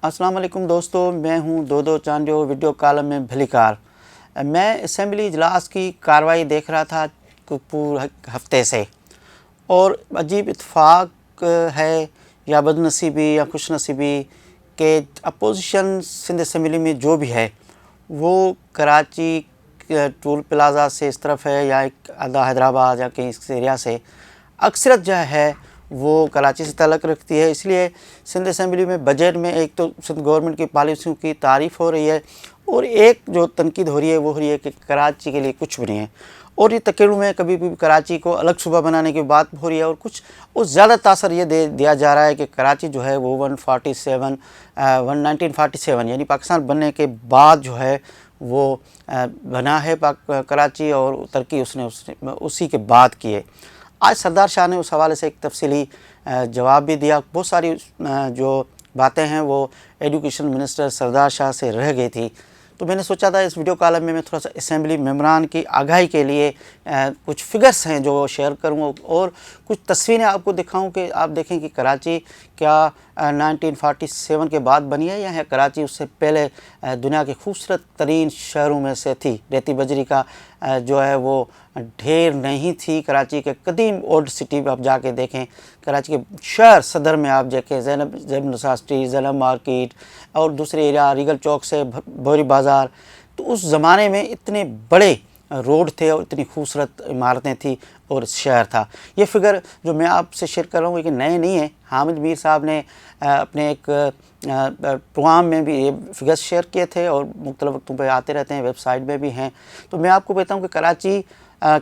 السلام علیکم دوستو، میں ہوں دو چاندیو ویڈیو کالم میں بھلی کار۔ میں اسمبلی اجلاس کی کارروائی دیکھ رہا تھا پورے ہفتے سے، اور عجیب اتفاق ہے یا بد نصیبی یا خوش نصیبی کہ اپوزیشن سندھ اسمبلی میں جو بھی ہے وہ کراچی ٹول پلازا سے اس طرف ہے یا ایک آدھا حیدرآباد یا کہیں اس ایریا سے، اکثریت جو ہے وہ کراچی سے تعلق رکھتی ہے۔ اس لیے سندھ اسمبلی میں بجٹ میں ایک تو سندھ گورنمنٹ کی پالیسیوں کی تعریف ہو رہی ہے، اور ایک جو تنقید ہو رہی ہے وہ ہو رہی ہے کہ کراچی کے لیے کچھ بھی نہیں ہے، اور یہ تقریروں میں کبھی بھی کراچی کو الگ صوبہ بنانے کی بات ہو رہی ہے، اور کچھ اور زیادہ تاثر یہ دیا جا رہا ہے کہ کراچی جو ہے وہ 1947 یعنی پاکستان بننے کے بعد جو ہے وہ بنا ہے کراچی، اور ترقی اس نے اسی کے بعد کی ہے۔ آج سردار شاہ نے اس حوالے سے ایک تفصیلی جواب بھی دیا۔ بہت ساری جو باتیں ہیں وہ ایجوکیشن منسٹر سردار شاہ سے رہ گئی تھی، تو میں نے سوچا تھا اس ویڈیو کالم میں تھوڑا سا اسمبلی ممبران کی آگاہی کے لیے کچھ فگرز ہیں جو شیئر کروں، اور کچھ تصویریں آپ کو دکھاؤں کہ آپ دیکھیں کہ کراچی کیا 1947 کے بعد بنی ہے یا کراچی اس سے پہلے دنیا کے خوبصورت ترین شہروں میں سے تھی۔ ریتی بجری کا جو ہے وہ ڈھیر نہیں تھی کراچی کے قدیم اولڈ سٹی میں آپ جا کے دیکھیں، کراچی کے شہر صدر میں آپ دیکھیں زینب نساسٹی، زینب مارکیٹ اور دوسرے ایریا ریگل چوک سے بوری بازار، تو اس زمانے میں اتنے بڑے روڈ تھے اور اتنی خوبصورت عمارتیں تھیں اور شہر تھا۔ یہ فگر جو میں آپ سے شیئر کر رہا ہوں یہ نئے نہیں ہیں، حامد میر صاحب نے اپنے ایک پروگرام میں بھی یہ فگرز شیئر کیے تھے اور مختلف وقتوں پہ آتے رہتے ہیں، ویب سائٹ میں بھی ہیں۔ تو میں آپ کو بتاؤں کہ کراچی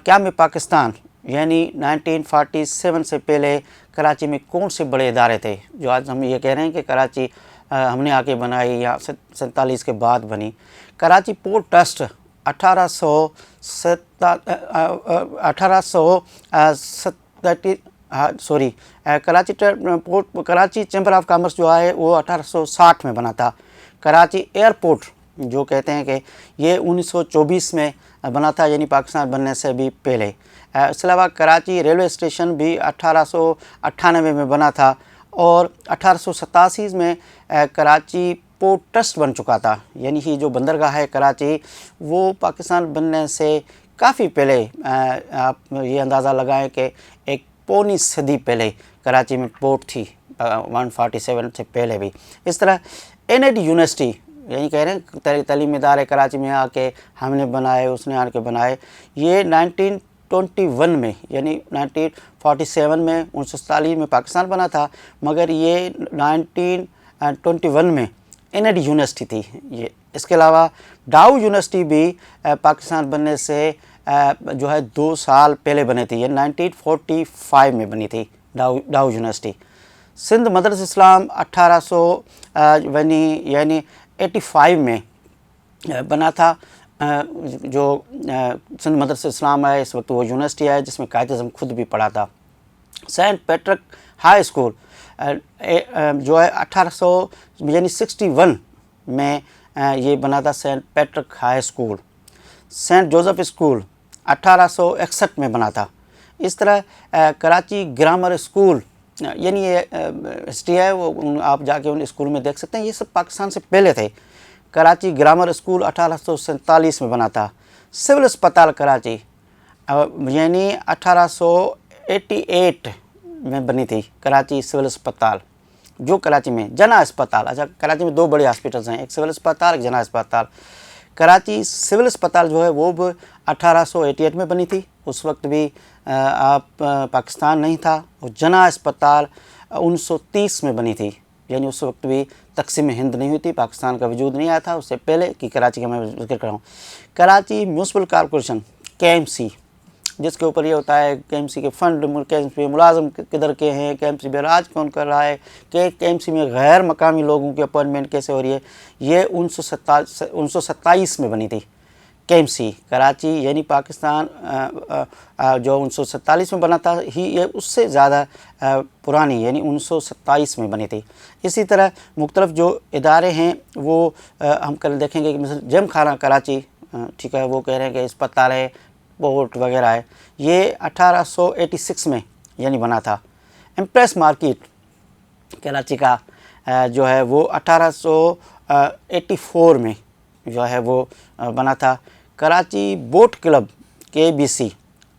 قیام پاکستان یعنی 1947 سے پہلے کراچی میں کون سے بڑے ادارے تھے جو آج ہم یہ کہہ رہے ہیں کہ کراچی ہم نے آ کے بنائی یا 47 کے بعد بنی۔ Karachi port trust Karachi chamber of commerce جو ہے وہ 1860 میں بنا تھا۔ کراچی ایئرپورٹ جو کہتے ہیں کہ یہ 1924 میں بنا تھا، یعنی پاکستان بننے سے بھی پہلے۔ اس کے علاوہ کراچی ریلوے اسٹیشن بھی 1898 میں بنا تھا، اور 1887 میں کراچی پورٹ ٹرسٹ بن چکا تھا، یعنی کہ جو بندرگاہ ہے کراچی وہ پاکستان بننے سے کافی پہلے، آپ یہ اندازہ لگائیں کہ ایک پونی صدی پہلے کراچی میں پورٹ تھی، 147 سے پہلے بھی۔ اس طرح این-ایڈ یونیورسٹی، یعنی کہہ رہے ہیں تعلیمی ادارے کراچی میں آ کے ہم نے بنائے، اس نے آ کے بنائے، یہ 1921 میں یعنی 1947 میں 1947 میں پاکستان بنا تھا، مگر یہ 1921 میں این-ایڈ یونیورسٹی تھی یہ۔ اس کے علاوہ ڈاؤ یونیورسٹی بھی پاکستان بننے سے جو ہے 2 سال پہلے بنی تھی، یہ 1945 میں بنی تھی ڈاؤ یونیورسٹی۔ سندھ مدرسہ اسلام 1885 میں بنا تھا، جو سندھ مدرسہ اسلام ہے اس وقت وہ یونیورسٹی ہے جس میں قائد اعظم خود بھی پڑھا تھا۔ سینٹ پیٹرک ہائی اسکول جو ہے 1861 میں یہ بنا تھا، Saint Patrick high school. Saint Joseph school 1861 میں بنا تھا۔ اس طرح کراچی گرامر اسکول، یعنی یہ ہسٹری ہے، وہ آپ جا کے ان اسکول میں دیکھ سکتے ہیں، یہ سب پاکستان سے پہلے تھے۔ کراچی گرامر اسکول 1847 میں بنا تھا۔ سول اسپتال کراچی یعنی 1888 میں بنی تھی کراچی سول اسپتال، جو کراچی میں جنا اسپتال، اچھا کراچی میں 2 بڑے ہاسپٹلز ہیں، ایک سول اسپتال ایک جنا اسپتال۔ کراچی سول اسپتال جو ہے وہ بھی 1888 میں بنی تھی، اس وقت بھی آپ پاکستان نہیں تھا۔ اور جنا اسپتال 1930 میں بنی تھی، یعنی اس وقت بھی تقسیم ہند نہیں ہوئی تھی، پاکستان کا وجود نہیں آیا تھا، اس سے پہلے کی کراچی کا میں ذکر کر رہا ہوں۔ کراچی میونسپل کارپوریشن KMC، جس کے اوپر یہ ہوتا ہے KMC کے فنڈ، KMC ملازم کدھر کے ہیں، KMC میں راج کون کر رہا ہے، کہ KMC میں غیر مقامی لوگوں کی اپوائنٹمنٹ کیسے ہو رہی ہے، یہ 1927 میں بنی تھی۔ KMC کراچی یعنی پاکستان جو 1947 میں بنا تھا یہ اس سے زیادہ پرانی، یعنی 1927 میں بنی تھی۔ اسی طرح مختلف جو ادارے ہیں وہ ہم کل دیکھیں گے کہ مثلا جیم خانہ کراچی، ٹھیک ہے، وہ کہہ رہے ہیں کہ اسپتال ہے، پورٹ وغیرہ ہے، یہ 1886 میں یعنی بنا تھا۔ امپریس مارکیٹ کراچی کا جو ہے وہ 1884 میں جو ہے وہ بنا تھا۔ کراچی بوٹ کلب KBC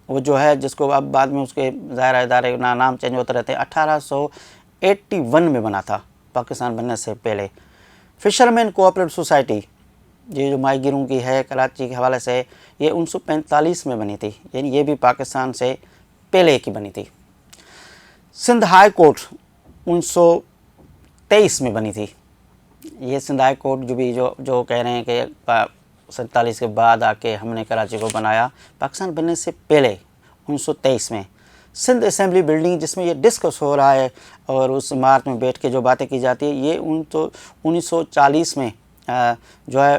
وہ جو ہے جس کو اب بعد میں اس کے ظاہر ادارے نام چینج ہوتے رہتے ہیں، 1881 میں بنا تھا پاکستان بننے سے پہلے۔ فشرمین کوآپریٹو سوسائٹی یہ جو ماہی گیروں کی ہے کراچی کے حوالے سے، یہ 1945 میں بنی تھی، یعنی یہ بھی پاکستان سے پہلے کی بنی تھی۔ سندھ ہائی کورٹ 1923 میں بنی تھی۔ یہ سندھ ہائی کورٹ جو کہہ رہے ہیں کہ 47 کے بعد آ کے ہم نے کراچی کو بنایا، پاکستان بننے سے پہلے 1923 میں۔ سندھ اسمبلی بلڈنگ جس میں یہ ڈسکس ہو رہا ہے اور اس عمارت میں بیٹھ کے جو باتیں کی جاتی ہے، یہ 1940 میں جو ہے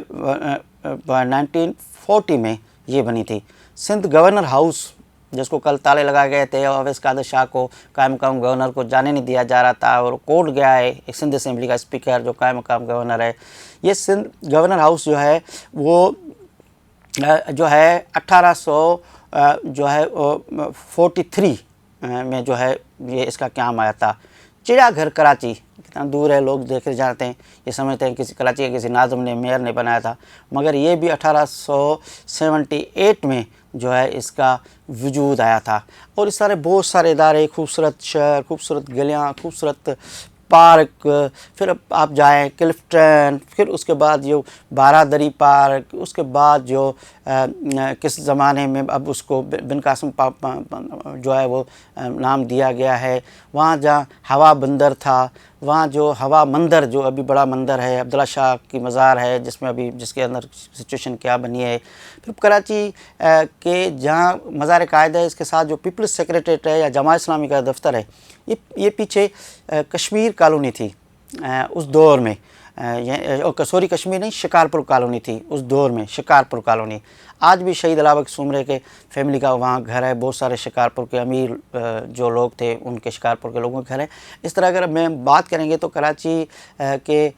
1940 میں یہ بنی تھی۔ سندھ گورنر ہاؤس جس کو کل تالے لگائے گئے تھے، اویس قادر شاہ کو قائم مقام گورنر کو جانے نہیں دیا جا رہا تھا اور کوٹ گیا ہے ایک سندھ اسمبلی کا اسپیکر جو قائم مقام گورنر ہے۔ یہ سندھ گورنر ہاؤس جو ہے وہ جو ہے 1843 میں جو ہے یہ اس کا قیام آیا تھا۔ چڑیا گھر کراچی کتنا دور ہے، لوگ دیکھ جاتے ہیں، یہ سمجھتے ہیں کسی کراچی کے کسی ناظم نے میئر نے بنایا تھا، مگر یہ بھی 1878 میں جو ہے اس کا وجود آیا تھا۔ اور اس طرح بہت سارے ادارے، خوبصورت شہر، خوبصورت گلیاں، خوبصورت پارک، پھر آپ جائیں کلفٹن، پھر اس کے بعد جو بارادری پارک، اس کے بعد جو کس زمانے میں اب اس کو بن قاسم جو ہے وہ نام دیا گیا ہے، وہاں جہاں ہوا بندر تھا، وہاں جو ہوا مندر جو ابھی بڑا مندر ہے، عبداللہ شاہ کی مزار ہے جس میں ابھی جس کے اندر سچویشن کیا بنی ہے۔ پھر کراچی کے جہاں مزار قائد ہے اس کے ساتھ جو پیپلز سیکریٹریٹ ہے یا جماعت اسلامی کا دفتر ہے، یہ پیچھے کشمیر کالونی تھی اس دور میں، سوری کشمیر نہیں، شکارپور کالونی تھی اس دور میں، شکارپور کالونی۔ آج بھی شہید علاء بخش سومرے کے فیملی کا وہاں گھر ہے، بہت سارے شکارپور کے امیر جو لوگ تھے ان کے شکارپور کے لوگوں کے گھر ہے۔ اس طرح اگر میں بات کریں گے تو کراچی کے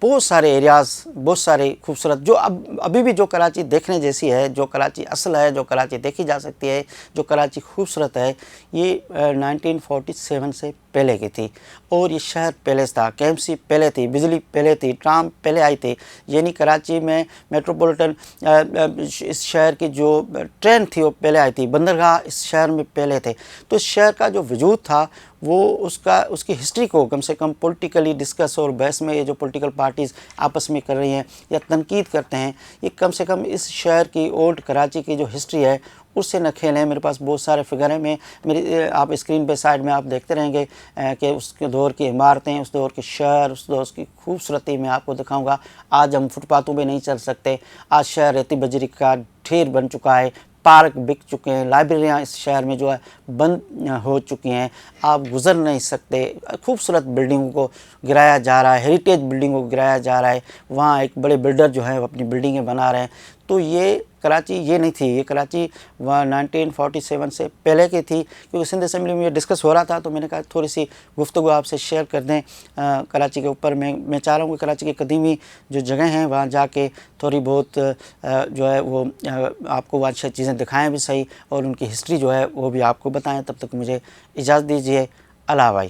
بہت سارے ایریاز، بہت سارے خوبصورت جو ابھی بھی جو کراچی دیکھنے جیسی ہے، جو کراچی اصل ہے، جو کراچی دیکھی جا سکتی ہے، جو کراچی خوبصورت ہے، یہ 1947 سے پہلے کی تھی۔ اور یہ شہر پہلے تھا، KMC پہلے تھی، بجلی پہلے تھی، ٹرام پہلے آئی تھی، یعنی کراچی میں میٹروپولیٹن اس شہر کی جو ٹرین تھی وہ پہلے آئی تھی، بندرگاہ اس شہر میں پہلے تھے۔ تو اس شہر کا جو وجود تھا وہ اس کی ہسٹری کو کم سے کم پولیٹیکلی ڈسکس اور بحث میں یہ جو پولیٹیکل پارٹیز آپس میں کر رہی ہیں یا تنقید کرتے ہیں، یہ کم سے کم اس شہر کی اولڈ کراچی کی جو ہسٹری ہے اس سے نہ کھیلیں۔ میرے پاس بہت سارے فگر ہیں، میری آپ اسکرین پہ سائڈ میں آپ دیکھتے رہیں گے کہ اس کے دور کی عمارتیں، اس دور کے شہر، اس دور کی خوبصورتی میں آپ کو دکھاؤں گا۔ آج ہم فٹ پاتھوں پہ نہیں چل سکتے، آج شہر ریتی بجری کا ڈھیر بن چکا ہے، پارک بک چکے ہیں، لائبریریاں اس شہر میں جو ہے بند ہو چکی ہیں، آپ گزر نہیں سکتے۔ خوبصورت بلڈنگوں کو گرایا جا رہا ہے، ہیریٹیج بلڈنگوں کو گرایا جا رہا ہے، وہاں ایک بڑے بلڈر جو ہیں وہ اپنی بلڈنگیں بنا رہے ہیں۔ تو یہ کراچی یہ نہیں تھی، یہ کراچی 1947 سے پہلے کی تھی۔ کیونکہ سندھ اسمبلی میں یہ ڈسکس ہو رہا تھا تو میں نے کہا تھوڑی سی گفتگو آپ سے شیئر کر دیں کراچی کے اوپر۔ میں چاہ رہا ہوں کہ کراچی کی قدیمی جو جگہیں ہیں وہاں جا کے تھوڑی بہت جو ہے وہ آپ کو وہ اچھی چیزیں دکھائیں بھی صحیح، اور ان کی ہسٹری جو ہے وہ بھی آپ کو بتائیں۔ تب تک مجھے اجازت دیجیے، اللہ بھائی۔